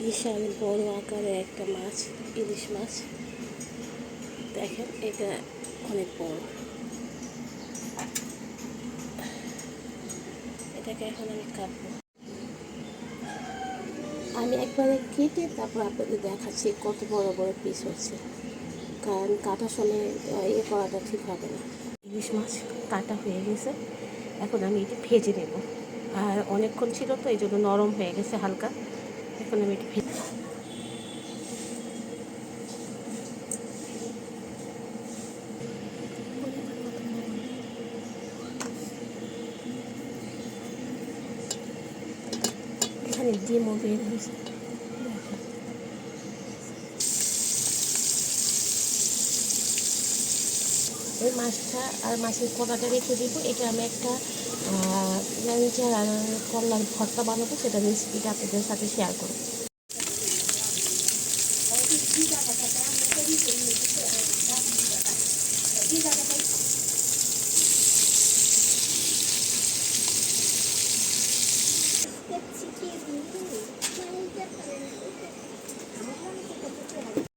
বিশাল বড় আকারের একটা মাছ, ইলিশ মাছ। দেখেন এটা অনেক বড়। এটাকে এখন আমি কাটবো। আমি একবারে কেটে তারপর আপনাদের দেখাচ্ছি কত বড় বড় পিস হচ্ছে, কারণ কাটার সময় ইয়ে করাটা ঠিক হবে না। ইলিশ মাছ কাটা হয়ে গেছে, এখন আমি এটি ভেজে নেব। আর অনেকক্ষণ ছিল তো এই জন্য নরম হয়ে গেছে হালকা। এখন আমি এটি ভেজে এখানে ডিমও বের হয়েছে। এই মাছটা আর মাছের কড়াটা রেখে দিব। এটা আমি একটা ল্যাংচা আর করলার ভর্তা বানাবো, সেটা রেসিপিটা আপনাদের সাথে শেয়ার করব।